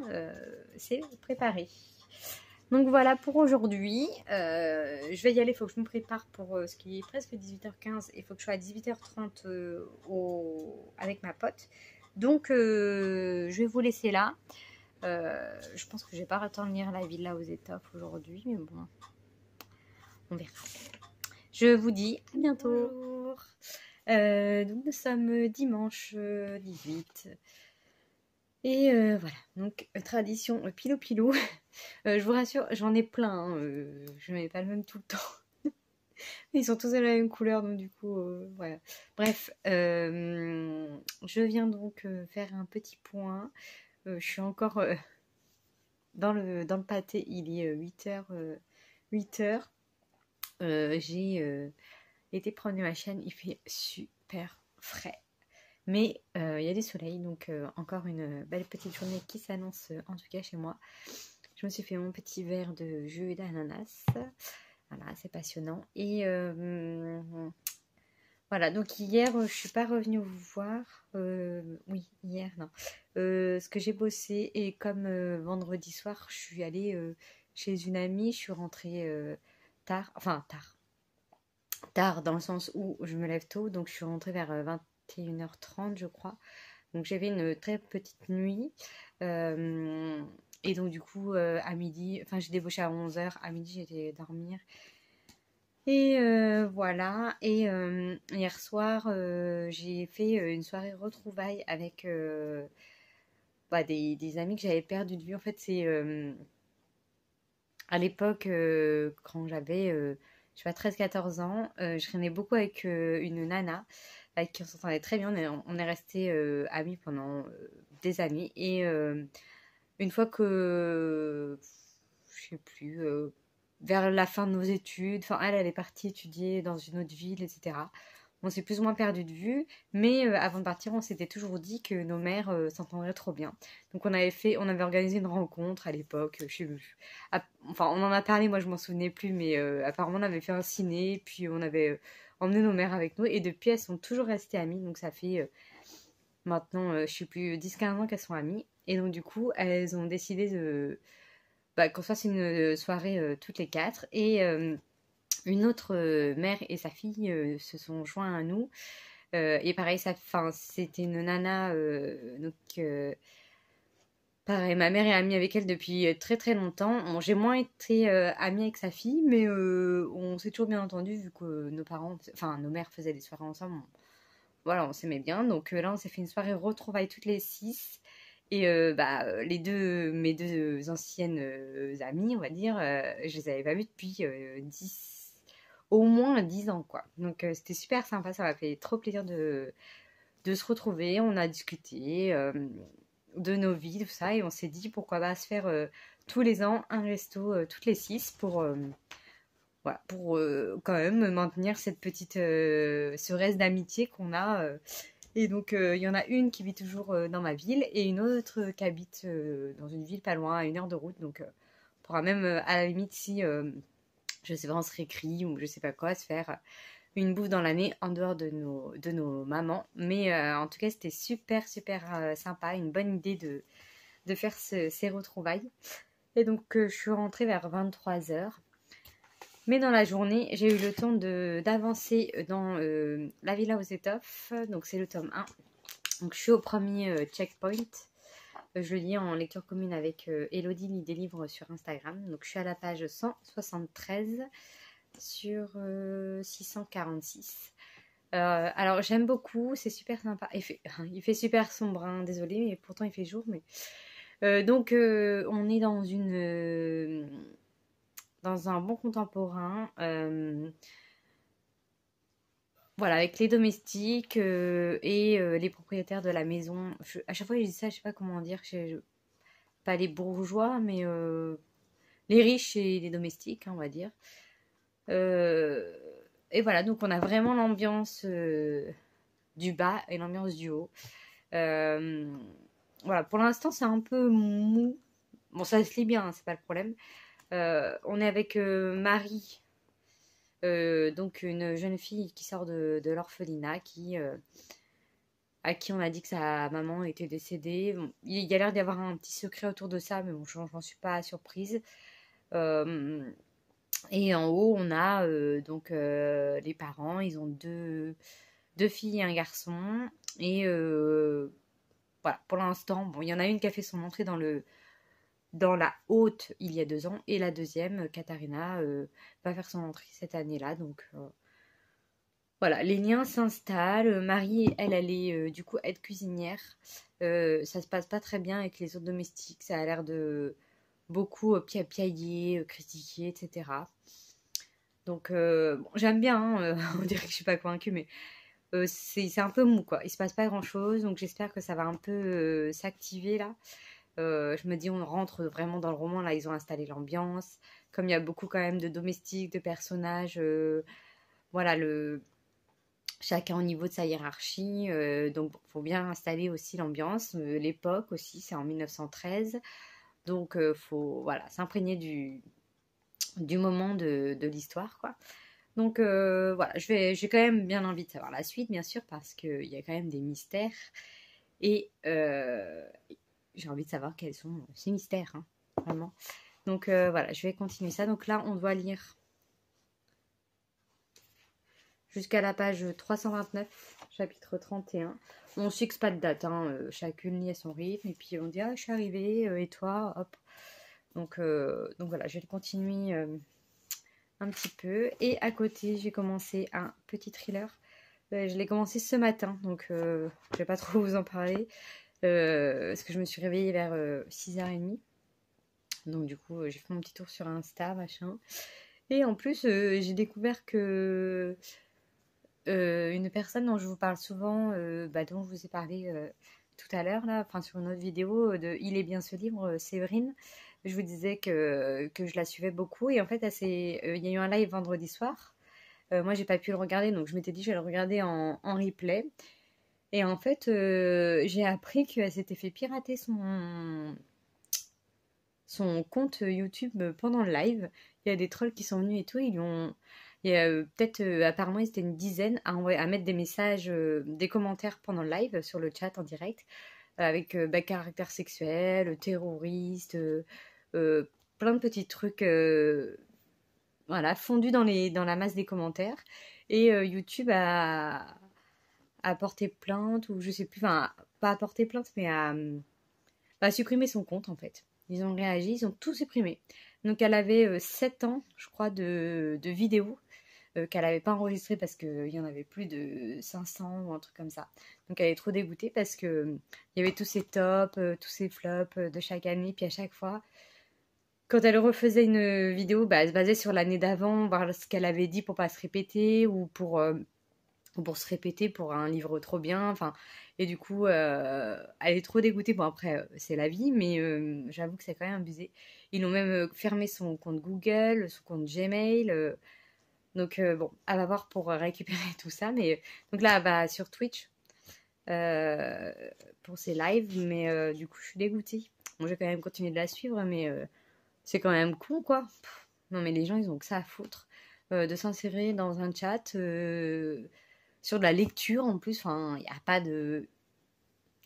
c'est préparé. Donc voilà pour aujourd'hui. Je vais y aller, il faut que je me prépare pour ce qui est presque 18h15. Il faut que je sois à 18h30 avec ma pote. Donc je vais vous laisser là. Je pense que je vais pas attendre lire La Villa aux étoffes aujourd'hui, mais bon, on verra. Je vous dis à bientôt. Bonjour. Donc nous sommes dimanche 18. Et voilà, donc tradition pilou pilou. Je vous rassure, j'en ai plein. Hein, je ne mets pas le même tout le temps. Ils sont tous de la même couleur, donc du coup, voilà. Bref, je viens donc faire un petit point. Je suis encore dans le pâté, il est 8h. J'ai été prendre ma chaîne, il fait super frais. Mais il y a du soleil, donc encore une belle petite journée qui s'annonce, en tout cas chez moi. Je me suis fait mon petit verre de jus d'ananas. Voilà, c'est passionnant. Et voilà, donc hier, je suis pas revenue vous voir. Oui, hier, non. Ce que j'ai bossé, et comme vendredi soir, je suis allée chez une amie. Je suis rentrée tard. Enfin, tard. Tard dans le sens où je me lève tôt. Donc, je suis rentrée vers 21h30, je crois. Donc, j'avais une très petite nuit. Et donc, du coup, à midi... Enfin, j'ai débauché à 11h. À midi, j'étais dormir. Et voilà, et hier soir, j'ai fait une soirée retrouvailles avec des amis que j'avais perdu de vue. En fait, c'est à l'époque, quand j'avais, je sais pas, 13-14 ans, je traînais beaucoup avec une nana, avec qui on s'entendait très bien. On est restés amis pendant des années. Et une fois que, je sais plus... vers la fin de nos études. Enfin, elle est partie étudier dans une autre ville, etc. On s'est plus ou moins perdu de vue, mais avant de partir, on s'était toujours dit que nos mères s'entendraient trop bien. Donc on avait organisé une rencontre à l'époque. Enfin, on en a parlé, moi je m'en souvenais plus, mais apparemment on avait fait un ciné, puis on avait emmené nos mères avec nous, et depuis elles sont toujours restées amies. Donc ça fait maintenant, je sais plus, 10-15 ans qu'elles sont amies. Et donc du coup, elles ont décidé qu'on fasse une soirée toutes les 4. Et une autre mère et sa fille se sont joints à nous. Et pareil, c'était une nana donc, Pareil, ma mère est amie avec elle depuis très très longtemps. Bon, j'ai moins été amie avec sa fille, mais on s'est toujours bien entendu vu que nos parents, enfin nos mères faisaient des soirées ensemble. Voilà, on s'aimait bien. Donc là, on s'est fait une soirée retrouvailles toutes les six. Et mes deux anciennes amies, on va dire, je les avais pas vues depuis 10, au moins 10 ans, quoi. Donc c'était super sympa, ça m'a fait trop plaisir de se retrouver. On a discuté de nos vies, tout ça, et on s'est dit pourquoi pas se faire tous les ans un resto toutes les six voilà, pour quand même maintenir ce reste d'amitié qu'on a. Et donc, il y en a une qui vit toujours dans ma ville et une autre qui habite dans une ville pas loin, à 1 heure de route. Donc, on pourra même, à la limite, si, je sais pas, on se réécrit ou je sais pas quoi, se faire une bouffe dans l'année en dehors de nos mamans. Mais en tout cas, c'était super, super sympa, une bonne idée de faire ces retrouvailles. Et donc, je suis rentrée vers 23h. Mais dans la journée, j'ai eu le temps d'avancer dans La Villa aux étoffes. Donc, c'est le tome 1. Donc, je suis au premier checkpoint. Je le lis en lecture commune avec Elodie lit des livres sur Instagram. Donc, je suis à la page 173 sur 646. Alors, j'aime beaucoup. C'est super sympa. Il fait super sombre, hein, désolé, mais pourtant, il fait jour. Mais donc, on est dans un bon contemporain, voilà, avec les domestiques et les propriétaires de la maison. À chaque fois que je dis ça, je sais pas comment dire, pas les bourgeois, mais les riches et les domestiques, hein, on va dire. Et voilà, donc on a vraiment l'ambiance du bas et l'ambiance du haut. Voilà, pour l'instant, c'est un peu mou. Bon, ça se lit bien, hein, c'est pas le problème. On est avec Marie, donc une jeune fille qui sort de l'orphelinat, à qui on a dit que sa maman était décédée. Bon, il y a l'air d'y avoir un petit secret autour de ça, mais bon, j'en suis pas surprise. Et en haut, on a donc les parents. Ils ont deux filles et un garçon. Et voilà, pour l'instant, bon, il y en a une qui a fait son entrée dans la haute il y a 2 ans, et la deuxième, Katharina, va faire son entrée cette année-là. Donc voilà, les liens s'installent. Marie, elle est du coup aide cuisinière. Ça se passe pas très bien avec les autres domestiques. Ça a l'air de beaucoup piailler, critiquer, etc. Donc bon, j'aime bien, hein, on dirait que je suis pas convaincue, mais c'est un peu mou, quoi. Il se passe pas grand-chose, donc j'espère que ça va un peu s'activer là. Je me dis, on rentre vraiment dans le roman. Là, ils ont installé l'ambiance. Comme il y a beaucoup quand même de domestiques, de personnages, voilà, chacun au niveau de sa hiérarchie. Donc, il faut bien installer aussi l'ambiance. L'époque aussi, c'est en 1913. Donc, il faut voilà, s'imprégner du moment de l'histoire, quoi. Donc, voilà, j'ai quand même bien envie de savoir la suite, bien sûr, parce qu'il y a quand même des mystères. Et j'ai envie de savoir quels sont ces mystères, hein, vraiment. Donc voilà, je vais continuer ça. Donc là, on doit lire jusqu'à la page 329, chapitre 31. On ne fixe pas de date, hein, chacune lit à son rythme. Et puis on dit, ah, je suis arrivée, et toi, hop. Donc voilà, je vais continuer un petit peu. Et à côté, j'ai commencé un petit thriller. Je l'ai commencé ce matin, donc je ne vais pas trop vous en parler. Parce que je me suis réveillée vers 6h30. Donc du coup, j'ai fait mon petit tour sur Insta, machin. Et en plus, j'ai découvert que une personne dont je vous parle souvent, dont je vous ai parlé tout à l'heure, là, enfin sur une autre vidéo de Il est bien ce livre, Séverine, je vous disais que je la suivais beaucoup. Et en fait, il y a eu un live vendredi soir. Moi, j'ai pas pu le regarder, donc je m'étais dit je vais le regarder en replay. Et en fait, j'ai appris qu'elle s'était fait pirater son compte YouTube pendant le live. Il y a des trolls qui sont venus et tout. Il y a peut-être, apparemment, ils étaient une dizaine à mettre des messages, des commentaires pendant le live sur le chat en direct, avec caractère sexuel, terroriste, plein de petits trucs, voilà, fondus dans la masse des commentaires. Et YouTube a porté plainte, ou je sais plus, enfin, pas à porter plainte, mais bah, supprimé son compte en fait. Ils ont réagi, ils ont tout supprimé. Donc elle avait 7 ans, je crois, de vidéos qu'elle n'avait pas enregistrées parce qu'il y en avait plus de 500 ou un truc comme ça. Donc elle est trop dégoûtée parce que il y avait tous ces tops, tous ces flops de chaque année, puis à chaque fois, quand elle refaisait une vidéo, bah, elle se basait sur l'année d'avant, voir ce qu'elle avait dit pour pas se répéter ou pour se répéter pour un livre trop bien. Enfin, et du coup, elle est trop dégoûtée. Bon, après, c'est la vie, mais j'avoue que c'est quand même abusé. Ils ont même fermé son compte Google, son compte Gmail. Donc, bon, elle va voir pour récupérer tout ça. Mais donc là, elle va sur Twitch euh, pour ses lives. Mais du coup, je suis dégoûtée. Bon, je vais quand même continuer de la suivre, mais c'est quand même con, quoi. Pff, non, mais les gens, ils ont que ça à foutre. De s'insérer dans un chat sur de la lecture en plus. Enfin, il n'y a pas de.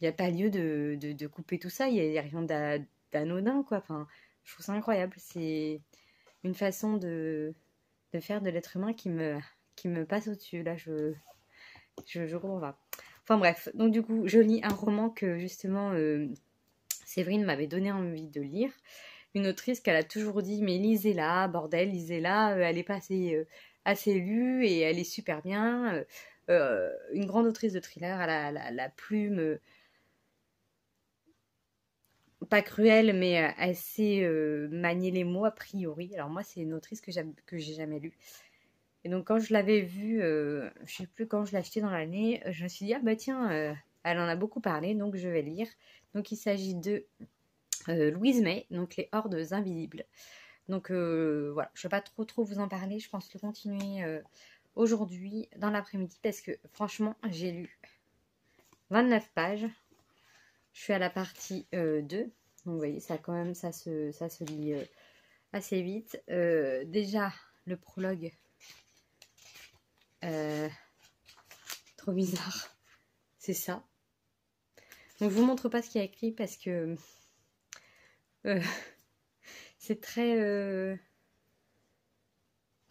Il n'y a pas lieu de couper tout ça. Il n'y a rien d'anodin, quoi. Enfin, je trouve ça incroyable. C'est une façon de faire de l'être humain qui me passe au-dessus. Là, je comprends pas. Enfin bref, donc du coup, je lis un roman que justement Séverine m'avait donné envie de lire. Une autrice qu'elle a toujours dit, mais lisez-la, bordel, lisez-la, elle est pas assez lue et elle est super bien. Une grande autrice de thriller, elle a la plume, pas cruelle, mais assez manier les mots a priori. Alors moi, c'est une autrice que j'ai jamais lue. Et donc quand je l'avais vue, je sais plus quand je l'ai achetée dans l'année, je me suis dit, ah bah tiens, elle en a beaucoup parlé, donc je vais lire. Donc il s'agit de Louise May, donc Les Hordes Invisibles. Donc voilà, je ne vais pas trop vous en parler, je pense le continuer aujourd'hui dans l'après-midi parce que franchement, j'ai lu 29 pages. Je suis à la partie 2. Donc vous voyez, ça quand même, ça se lit assez vite. Déjà, le prologue, trop bizarre, c'est ça. Donc je vous montre pas ce qu'il y a écrit parce que c'est très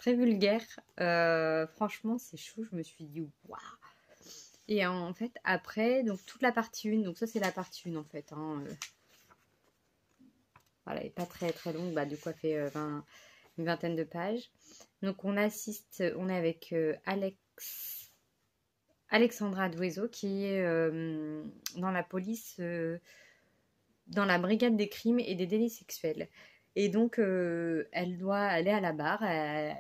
vulgaire. Franchement, c'est chaud. Je me suis dit, waouh! Et en fait, après, donc toute la partie 1, donc ça c'est la partie 1 en fait. Hein, voilà, elle n'est pas très longue, bah, du coup elle fait une vingtaine de pages. Donc on est avec Alexandra Dueso qui est dans la police, dans la brigade des crimes et des délits sexuels. Et donc elle doit aller à la barre et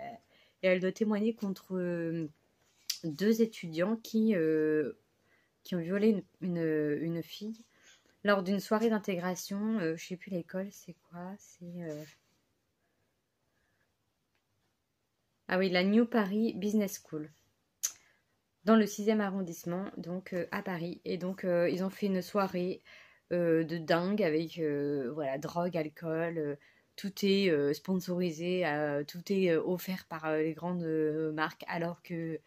elle doit témoigner contre 2 étudiants qui ont violé une fille lors d'une soirée d'intégration. Je sais plus l'école, c'est quoi? Ah oui, la New Paris Business School. Dans le 6e arrondissement, donc à Paris. Et donc ils ont fait une soirée de dingue avec voilà, drogue, alcool. Tout est sponsorisé, tout est offert par les grandes marques, alors que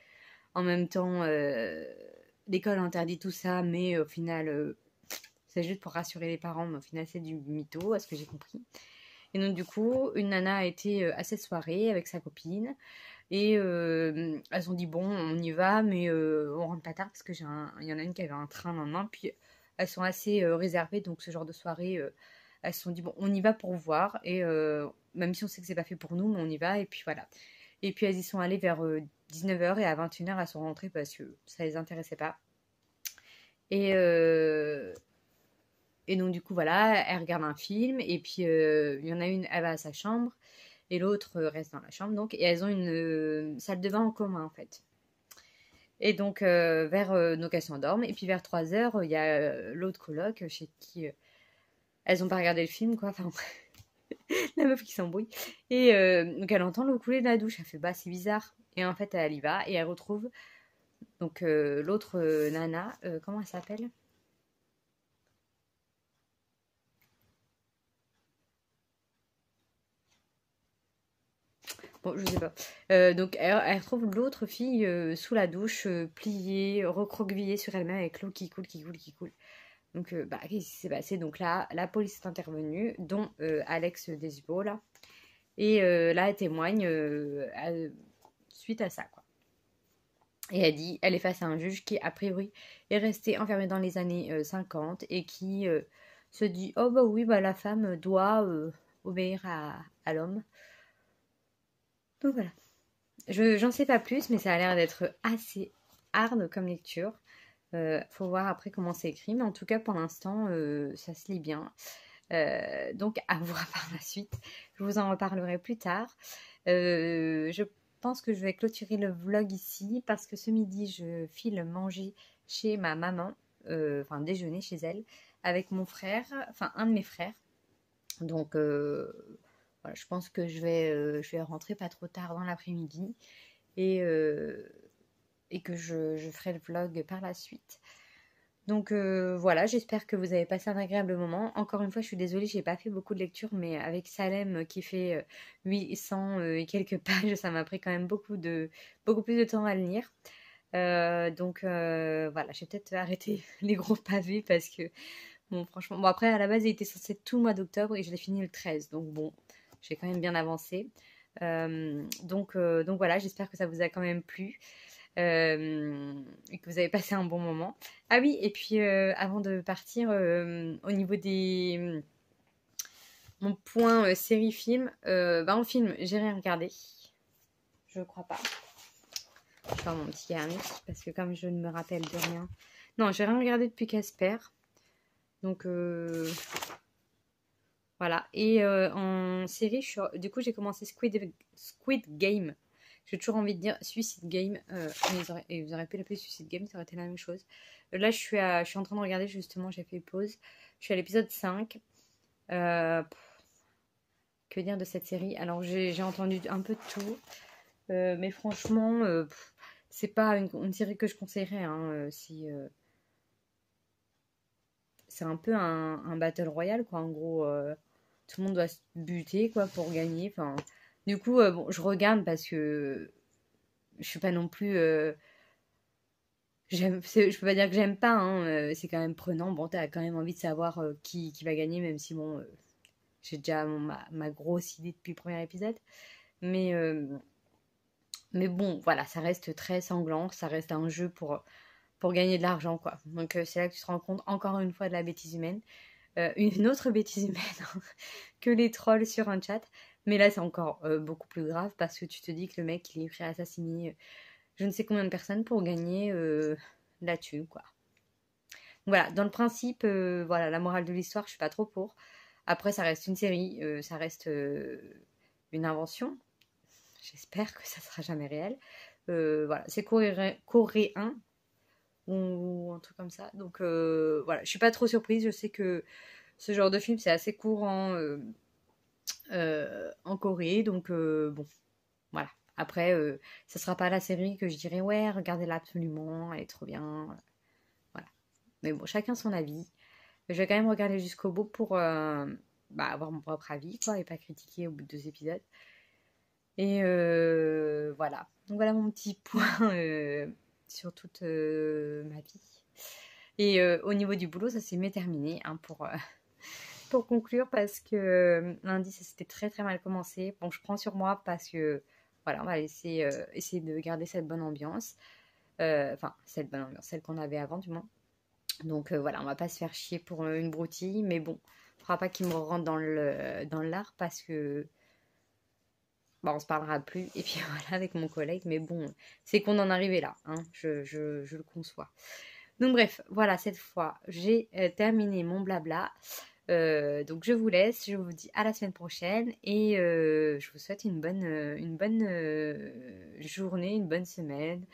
en même temps, l'école interdit tout ça, mais au final, c'est juste pour rassurer les parents, mais au final, c'est du mytho, à ce que j'ai compris. Et donc, du coup, une nana a été à cette soirée avec sa copine, et elles ont dit, bon, on y va, mais on rentre pas tard, parce que il y en a une qui avait un train en main, puis elles sont assez réservées, donc ce genre de soirée, elles se sont dit, bon, on y va pour voir, et même si on sait que c'est pas fait pour nous, mais on y va, et puis voilà. Et puis elles y sont allées vers 19h et à 21h elles sont rentrées parce que ça les intéressait pas. Et, et donc du coup voilà, elles regardent un film et puis il y en a une, elle va à sa chambre et l'autre reste dans la chambre donc et elles ont une salle de bain en commun en fait. Et donc donc elles s'endorment et puis vers 3h il y a l'autre coloc chez qui elles ont pas regardé le film quoi. Enfin la meuf qui s'embrouille. Et donc elle entend l'eau couler de la douche. Elle fait bah c'est bizarre. Et en fait elle y va et elle retrouve donc l'autre nana. Comment elle s'appelle? Bon je sais pas. Donc elle retrouve l'autre fille sous la douche, pliée, recroquevillée sur elle-même avec l'eau qui coule, qui coule, qui coule. Donc bah qu'est-ce qui s'est passé? Donc là la police est intervenue, dont Alex Desibo là. Et là elle témoigne suite à ça quoi. Et elle est face à un juge qui, a priori, est resté enfermé dans les années 50 et qui se dit oh bah oui, bah la femme doit obéir à l'homme. Donc voilà. J'en sais pas plus, mais ça a l'air d'être assez hard comme lecture. Faut voir après comment c'est écrit, mais en tout cas pour l'instant ça se lit bien. Donc à voir par la suite. Je vous en reparlerai plus tard. Je pense que je vais clôturer le vlog ici parce que ce midi je file manger chez ma maman, enfin déjeuner chez elle avec mon frère, enfin un de mes frères. Donc voilà, je pense que je vais rentrer pas trop tard dans l'après-midi et que je ferai le vlog par la suite. Donc voilà, j'espère que vous avez passé un agréable moment. Encore une fois, je suis désolée, j'ai pas fait beaucoup de lecture, mais avec Salem qui fait 800 et quelques pages, ça m'a pris quand même beaucoup plus de temps à le lire. Donc voilà, j'ai peut-être arrêté les gros pavés parce que bon, franchement, bon après à la base il était censé être tout le mois d'octobre et je l'ai fini le 13, donc bon, j'ai quand même bien avancé. Donc voilà, j'espère que ça vous a quand même plu. Et que vous avez passé un bon moment. Ah oui, et puis avant de partir, au niveau des mon point série-film, en film, j'ai rien regardé. Je crois pas. Je vais faire mon petit carnet parce que comme je ne me rappelle de rien. Non, j'ai rien regardé depuis Casper. Donc voilà. Et en série, du coup, j'ai commencé Squid Game. J'ai toujours envie de dire Suicide Game. Et vous auriez pu l'appeler Suicide Game, ça aurait été la même chose. Là, je suis en train de regarder justement, j'ai fait pause. Je suis à l'épisode 5. Que dire de cette série? Alors, j'ai entendu un peu de tout. Mais franchement, c'est pas une série que je conseillerais. Hein, c'est un peu un battle royale, quoi. En gros, tout le monde doit se buter, quoi, pour gagner. Enfin, du coup, bon, je regarde parce que je suis pas non plus. Je peux pas dire que j'aime pas, hein, c'est quand même prenant. Bon, t'as quand même envie de savoir qui va gagner, même si bon, j'ai déjà ma grosse idée depuis le premier épisode. Mais, mais bon, voilà, ça reste très sanglant, ça reste un jeu pour gagner de l'argent, quoi. Donc c'est là que tu te rends compte encore une fois de la bêtise humaine. Une autre bêtise humaine hein, que les trolls sur un chat. Mais là, c'est encore beaucoup plus grave parce que tu te dis que le mec, il est prêt à assassiner je ne sais combien de personnes pour gagner la thune, quoi. Voilà, dans le principe, voilà, la morale de l'histoire, je suis pas trop pour. Après, ça reste une série, ça reste une invention. J'espère que ça sera jamais réel. Voilà, c'est coréen ou un truc comme ça. Donc voilà, je suis pas trop surprise. Je sais que ce genre de film, c'est assez courant en Corée. Donc bon, voilà. Après, ça sera pas la série que je dirais ouais, regardez-la absolument, elle est trop bien. Voilà. Mais bon, chacun son avis. Je vais quand même regarder jusqu'au bout pour avoir mon propre avis, quoi, et pas critiquer au bout de 2 épisodes. Et voilà. Donc voilà mon petit point sur toute ma vie. Et au niveau du boulot, ça s'est mieux terminé hein, pour conclure parce que lundi, ça s'était très très mal commencé. Bon, je prends sur moi parce que voilà, on va essayer de garder cette bonne ambiance. Enfin, cette bonne ambiance, celle qu'on avait avant du moins. Donc voilà, on va pas se faire chier pour une broutille, mais bon, il faudra pas qu'il me rentre dans l'art parce que on se parlera plus. Et puis voilà, avec mon collègue, mais bon, c'est qu'on en arrivait là, hein, je le conçois. Donc bref, voilà, cette fois, j'ai terminé mon blabla. Donc je vous laisse, je vous dis à la semaine prochaine et je vous souhaite une bonne journée, une bonne semaine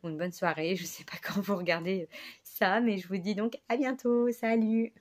ou une bonne soirée. Je sais pas quand vous regardez ça, mais je vous dis donc à bientôt. Salut!